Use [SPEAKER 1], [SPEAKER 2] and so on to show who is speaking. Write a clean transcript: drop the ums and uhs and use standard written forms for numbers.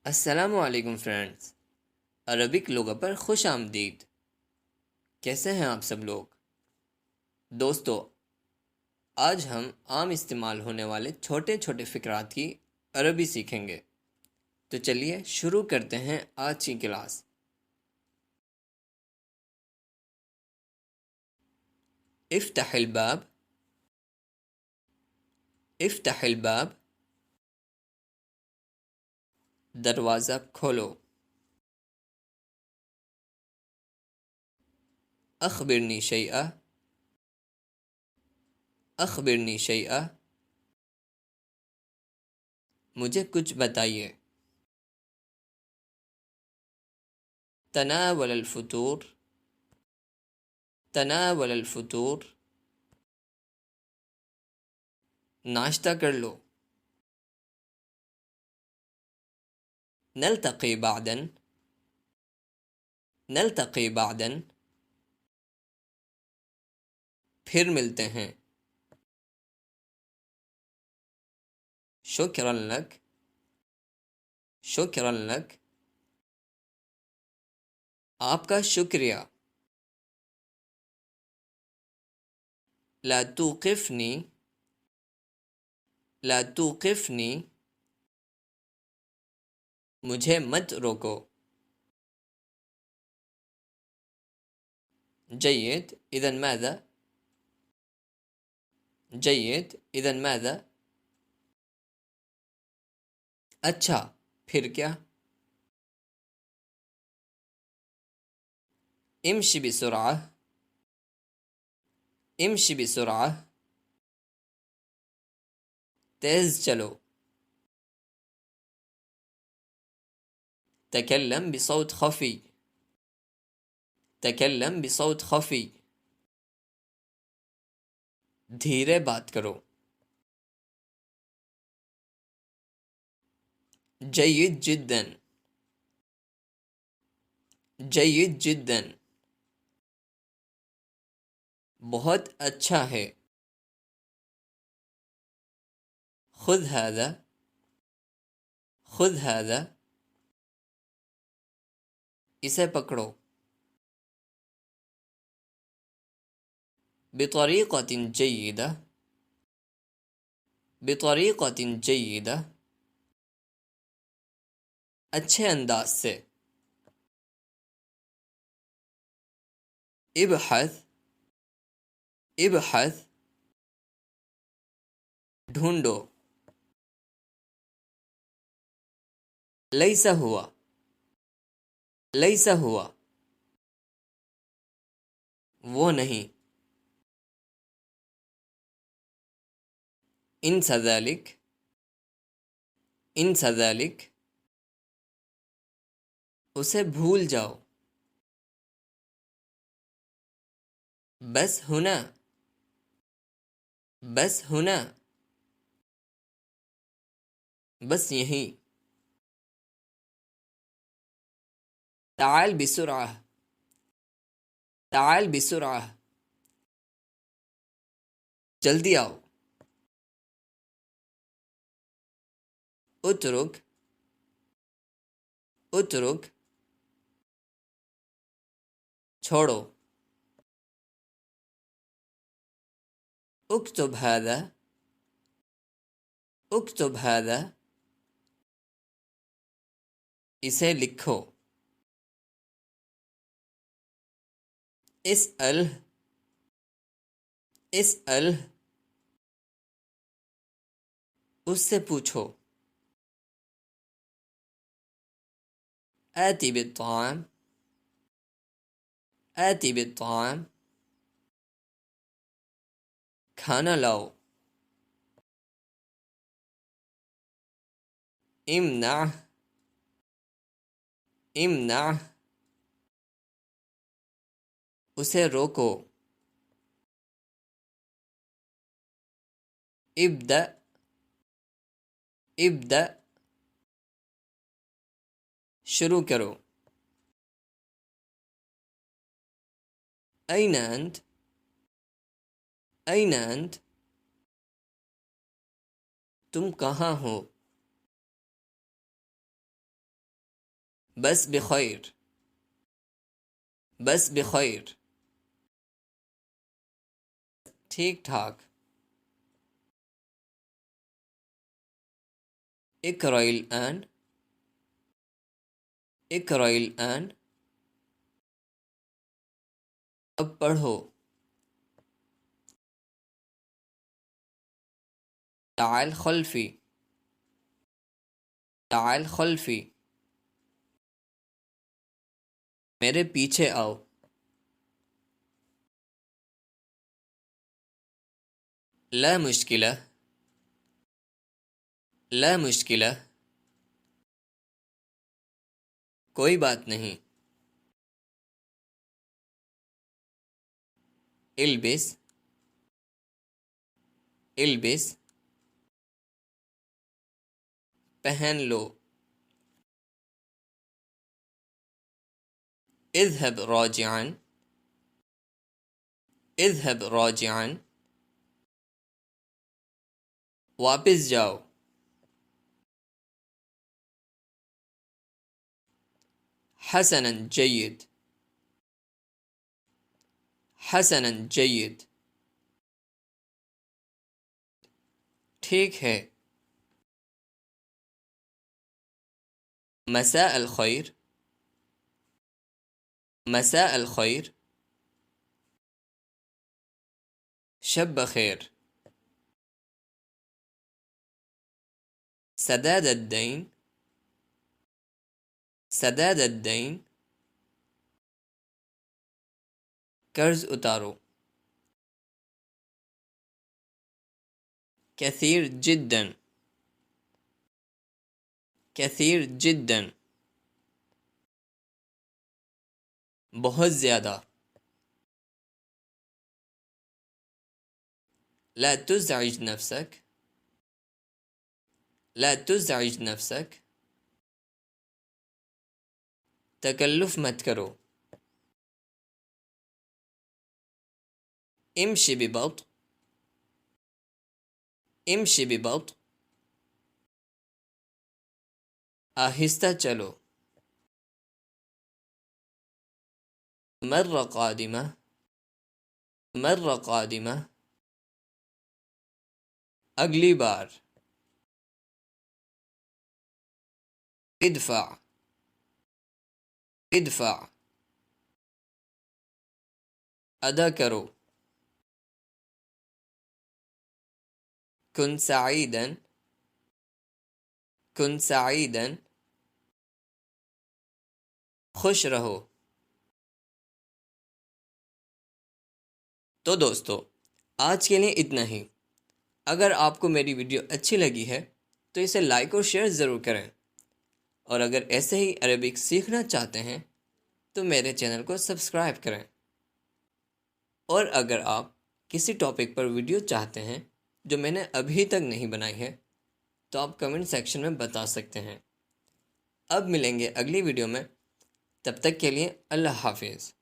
[SPEAKER 1] السلام علیکم friends, Arabic لغہ پر خوش آمدید۔ کیسے ہیں آپ سب لوگ؟ دوستو، آج ہم عام استعمال ہونے والے چھوٹے چھوٹے فقرات کی عربی سیکھیں گے۔ تو چلیے شروع کرتے ہیں آج کی کلاس۔ افتح الباب، افتح الباب، دروازہ کھولو۔ اخبرنی شیئا، اخبرنی شیئا، مجھے کچھ بتائیے۔ تناول الفطور، تناول الفطور، ناشتہ کر لو۔ نلتقي بعداً، نلتقي بعداً، پھر ملتے ہیں۔ شکراً لک، شکراً لک، آپ کا شکریہ۔ لا توقفنی، لا توقفنی، مجھے مت روکو۔ جيد، إذن ماذا؟ جيد، إذن ماذا؟ اچھا، پھر کیا؟ امشي بسرعة، امشي بسرعة، تیز چلو۔ تكلم بصوت خفي، تكلم بصوت خفي، دھیرے بات کرو۔ جيد جدا، جيد جدا، بہت اچھا ہے۔ خذ هذا، خذ هذا، اسے پکڑو۔ بطريقة جيدة، بطريقة جيدة، اچھے انداز سے۔ ابحث، ابحث، ڈھونڈو۔ ليس هو، ليس هو، وہ نہیں۔ انسى ذلك، انسى ذلك، اسے بھول جاؤ۔ بس ہنا، بس ہنا، بس یہیں۔ تعال بسرعة، تعال بسرعة، جلدی آؤ۔ اترک، اترک، چھوڑو۔ اکتب هذا، اکتب هذا، اسے لکھو۔ اسأل، اسأل، اس سے پوچھو۔ آتی بالطعام، آتی بالطعام، کھانا لاؤ۔ امنع، امنع، اسے روکو۔ ابدأ، ابدأ، شروع کرو۔ أين أنت؟ أين أنت؟ تم کہاں ہو؟ بس بخیر. بس بخیر. ٹھیک ٹھاک. اقرأ الآن. اقرأ الآن. اب پڑھو. تعال خلفی. تعال خلفی. میرے پیچھے آؤ. لا مشکلہ. لا مشکلہ. کوئی بات نہیں. البس. البس. پہن لو. اذهب راجعا. اذهب راجعا. واپس جاؤ. حسنا جيد. حسنا جيد. ٹھیک ہے. مساء الخير. مساء الخير. شب بخیر. سداد الدین. سداد الدین. قرض اتارو. كثير جدا. كثير جدا. بہت زیادہ. لا تزعج نفسك. لا تزعج نفسك. تکلف مت کرو. امشي ببطء. امشي ببطء. آہستہ چلو. مرة قادمة. مرة قادمة. اگلی بار. ادفع. ادفع. ادا کرو. كن سعيدا. كن سعيدا. خوش رہو. تو دوستو، آج کے لیے اتنا ہی. اگر آپ کو میری ویڈیو اچھی لگی ہے تو اسے لائک اور شیئر ضرور کریں، اور اگر ایسے ہی عربک سیکھنا چاہتے ہیں تو میرے چینل کو سبسکرائب کریں. اور اگر آپ کسی ٹاپک پر ویڈیو چاہتے ہیں جو میں نے ابھی تک نہیں بنائی ہے تو آپ کمنٹ سیکشن میں بتا سکتے ہیں. اب ملیں گے اگلی ویڈیو میں. تب تک کے لیے اللہ حافظ.